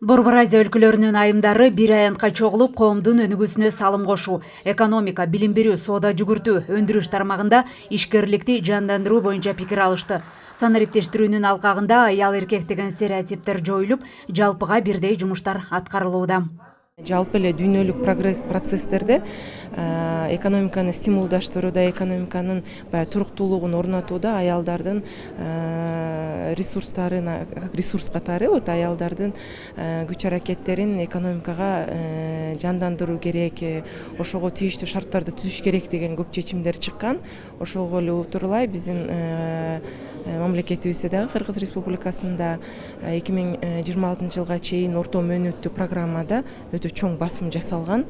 Борбор Азия өлкөлөрүнүн айымдары бир аянтка чогулуп, коомдун өнүгүүсүнө салым кошуу, экономика, билим берүү, соода жүгүртүү, өндүрүш тармагында ишкерликти жандандыруу боюнча пикир алышты. Санариптештирүүнүн алкагында аял эркек деген стереотиптер жоюлуп, жалпыга бирдей жумуштар аткарылууда. Жалпы эле дүйнөлүк прогресс процесстерде экономиканы стимулдаштырууда, экономиканын туруктуулугун орнотууда аялдардын ресурс катары аялдардын күч аракеттерин экономикага жандандыруу керек, ошого тийиштүү шарттарды түзүш керек деген көп чечимдер чыккан. Ошого эле утурлай биздин мамлекетибизде дагы Кыргыз Республикасында 2026 жылга чейин орто мөөнөттүү программада өтө чоң басым жасалган.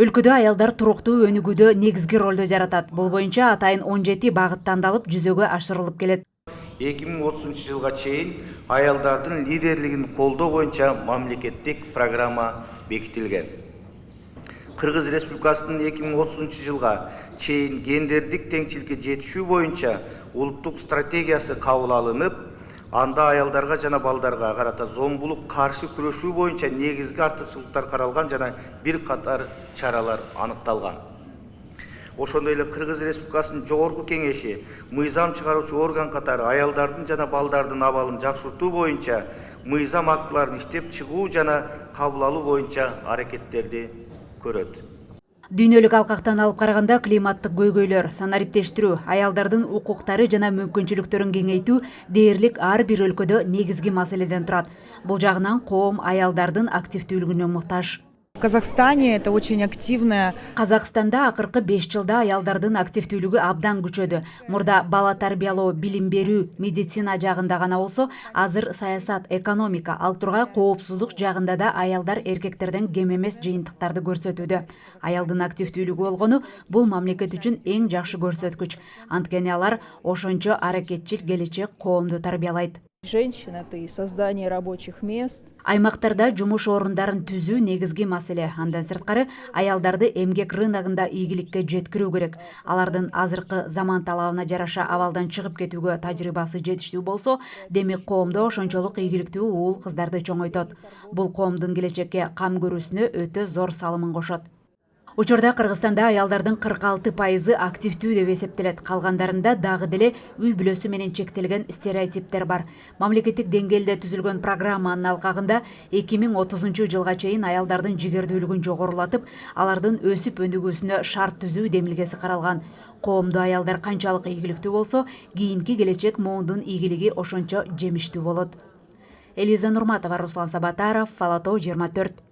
Өлкөдө аялдар туруктуу өнүгүүдө негизги ролду жаратат. Бул боюнча атайын 17 багыт тандалып, жүзөгө ашырылып келет. 2030 жылга чейин аялдардын лидерлигин колдоо боюнча мамлекеттик программа бекитилген. Кыргыз Республикасынын 2030 жылга чейин гендердик теңчиликке жетишүү боюнча улуттук стратегиясы кабыл алынып, анда аялдарга жана балдарга карата зомбулук каршы күрөшүү боюнча негизги артыкчылыктар каралган жана бир катар чаралар аныкталган. Ошондой эле Кыргыз Республикасынын жогорку кеңеши мыйзам чыгаруучу орган катары аялдардын жана балдардын абалын жакшыртуу боюнча мыйзам актыларын иштеп чыгуу жана кабыл алуу боюнча аракеттерди көрөт. Дүйнөлүк алкактан алып караганда климаттык көйгөйлөр, санариптештирүү, аялдардын укуктары жана мүмкүнчүлүктөрүн кеңейтүү дээрлик ар бир өлкөдө негизги маселеден турат. Бул жагынан коом аялдардын активдүүлүгүнө муктаж. В Казахстане это очень активная. Казакстанда акыркы 5 жылда аялдардын активдүүлүгү абдан күчөдү. Мурда бала тарбиялоо, билим берүү, медицина жагында гана болсо, азыр саясат, экономика, ал тургай коопсуздук жагында да аялдар эркектерден кем эмес жыйынтыктарды көрсөтүүдө. Аялдын активдүүлүгү болгону бул мамлекет үчүн эң жакшы көрсөткүч. Анткени алар ошончо аракетчил келечек коомду тарбиялайт. Женщин — это и создание рабочих мест. Аймактарда жумуш орундарын түзүү негизги маселе. Андан сырткары аялдарды эмгек рыногунда ийгиликке жеткирүү керек. Алардын азыркы заман талабына жараша абалдан чыгып кетүүгө тажрыйбасы жетиштүү болсо, демек коомдо ошончолук ийгиликтүү уул кыздарды чоңойтот. Бул коомдун келечекке кам көрүүсүнө өтө зор салымын кошот. Учурда Кыргызстанда аялдардын 46% активдүү деп эсептелет. Калгандарында дагы деле үй бүлөсү менен чектелген стереотиптер бар. Мамлекеттик деңгээлде түзүлгөн программанын алкагында 2030 жылга чейин аялдардын жигердүүлүгүн жогорулатып, алардын өсүп өнүгүүсүнө шарт түзүү демилгеси каралган. Коомдо аялдар канчалык ийгиликтүү болсо, кийинки келечек муундун ийгилиги ошончо жемиштүү болот. Элиза Нурматова, Руслан Сабатаров, Фалато 24.